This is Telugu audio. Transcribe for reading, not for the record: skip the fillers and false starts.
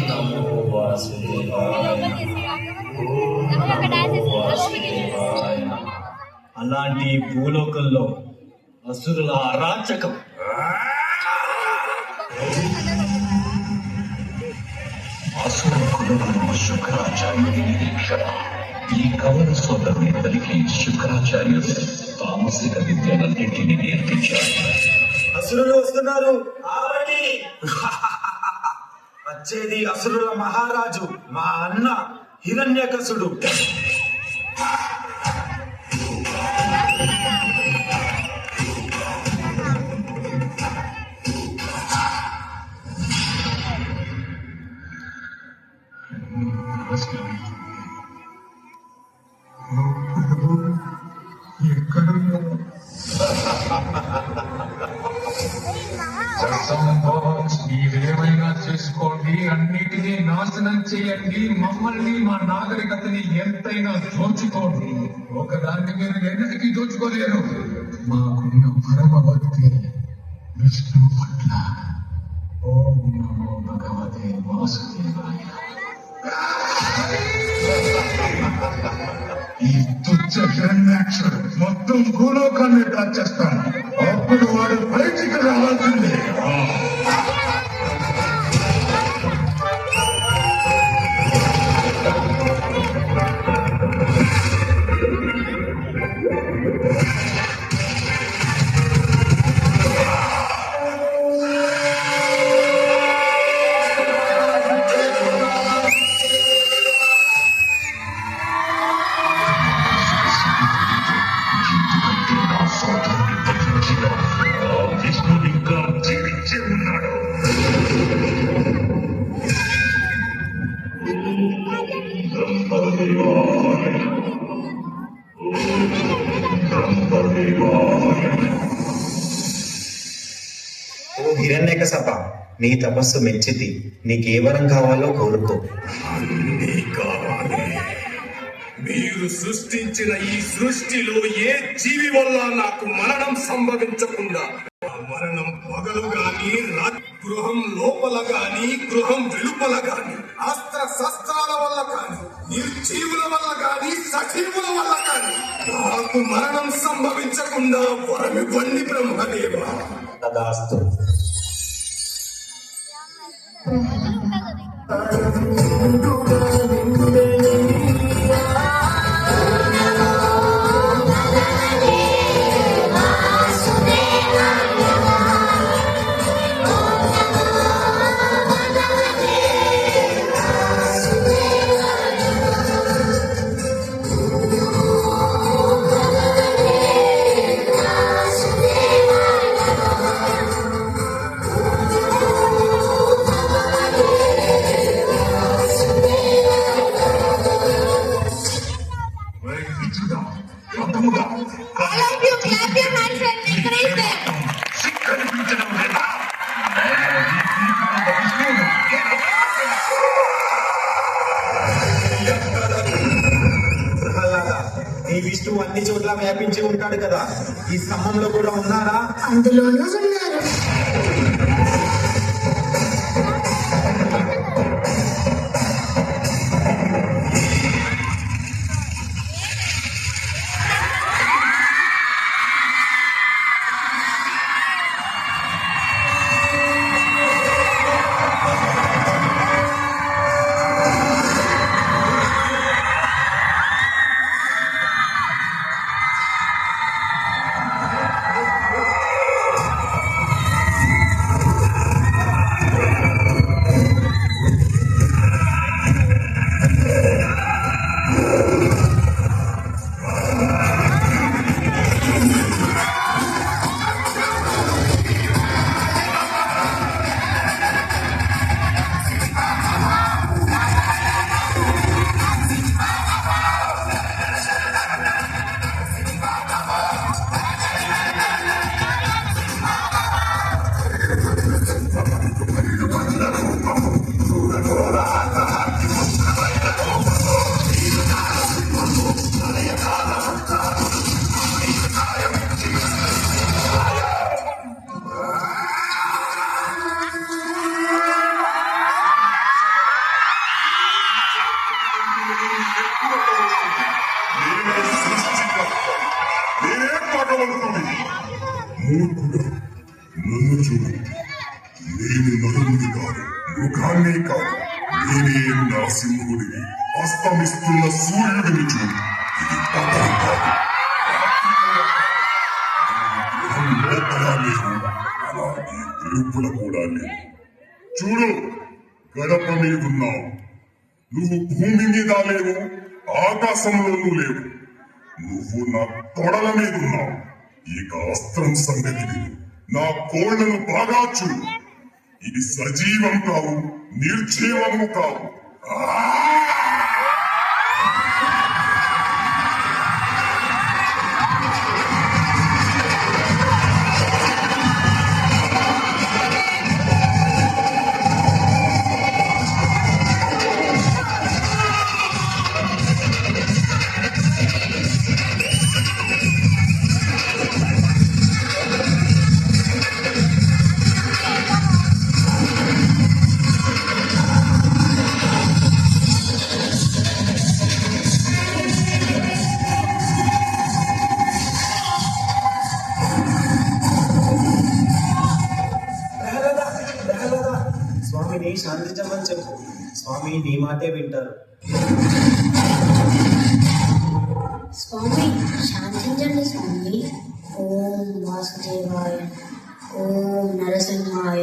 నమో వాసుదేవాయ ఓం నమో వాసుదేవాయ. అలాంటి భూలోకంలో అసురుల అరాచకం అసుర కులగురు శుక్రాచార్యుడి నిరీక్షణ. ఈ కవల సోదరునిద్దరికి శుక్రాచార్యుడు తామసిక విద్యలన్నింటినీ నేర్పించారు. అసురులు వస్తున్నారు వచ్చేది అసురుల మహారాజు మా అన్న హిరణ్యకశుడు. మీరేమైనా చేసుకోండి, అన్నిటినీ నాశనం చేయండి, మమ్మల్ని మా నాగరికతని ఎంతైనా దోచుకోండి. ఒకదాన్ని మీరు ఎన్నటికీ దోచుకోలేరు. మాకున్న పరమ భక్తి విష్ణు పట్ల. ఓం నమో భగవతే వాసుదేవాయ. ఈ తుచ్చ హిరణ్యాక్షుడు మొత్తం భూలోకాన్ని దాచేస్తాను. అప్పుడు వాడు బయటికి రావాల్సిందే. విష్ణుడు ఇంకా జీవించే ఉన్నాడు. ఓ హిరణ్యకశప, నీ తపస్సు మెచ్చితి. నీకే వరం కావాలో కోరుకో. అన్నీ కావాలి. మీరు సృష్టించిన ఈ సృష్టిలో ఏ జీవి వల్ల నాకు మరణం సంభవించకుండా, మరణం పగలు గాని, గృహం లోపల గాని, గృహం వెలుపల గాని, అస్త్ర శస్త్రాల వల్ల కాని, నిర్జీవుల వల్ల కాని, సజీవుల వల్ల కాని నాకు మరణం సంభవించకుండా వరమివ్వండి బ్రహ్మదేవ. తదాస్తు. ఈ విష్ణువు అన్ని చోట్ల వ్యాపించి ఉంటాడు కదా, ఈ స్తంభంలో కూడా ఉన్నారా? అందులోనూ ఉన్నారు. నేను నరుని కాదు, మృగాన్ని కాదు, నేనే నా సింహుడిని. అస్తమిస్తున్న సూర్యుడిని చూడు. ఇది పగలు కాదు. గృహం లోపల లేవు, అలాగే వెలుపల కూడా లేవు. చూడు, గడప మీదున్నావు. నువ్వు భూమి మీద లేవు, ఆకాశంలోనూ లేవు. నువ్వు నా తొడల మీదున్నావు. ఇక అస్త్రం సంగతి విను. నా కోళ్లను బాగా చూడు. ఇది సజీవం కావు, నిర్జీవము కావు. స్వామిని శాంతించమని చెప్పు. స్వామి నీ మాటే వింటారు. స్వామి శాంతించండి స్వామి. ఓం వాసుదేవాయ, ఓం నరసింహాయ.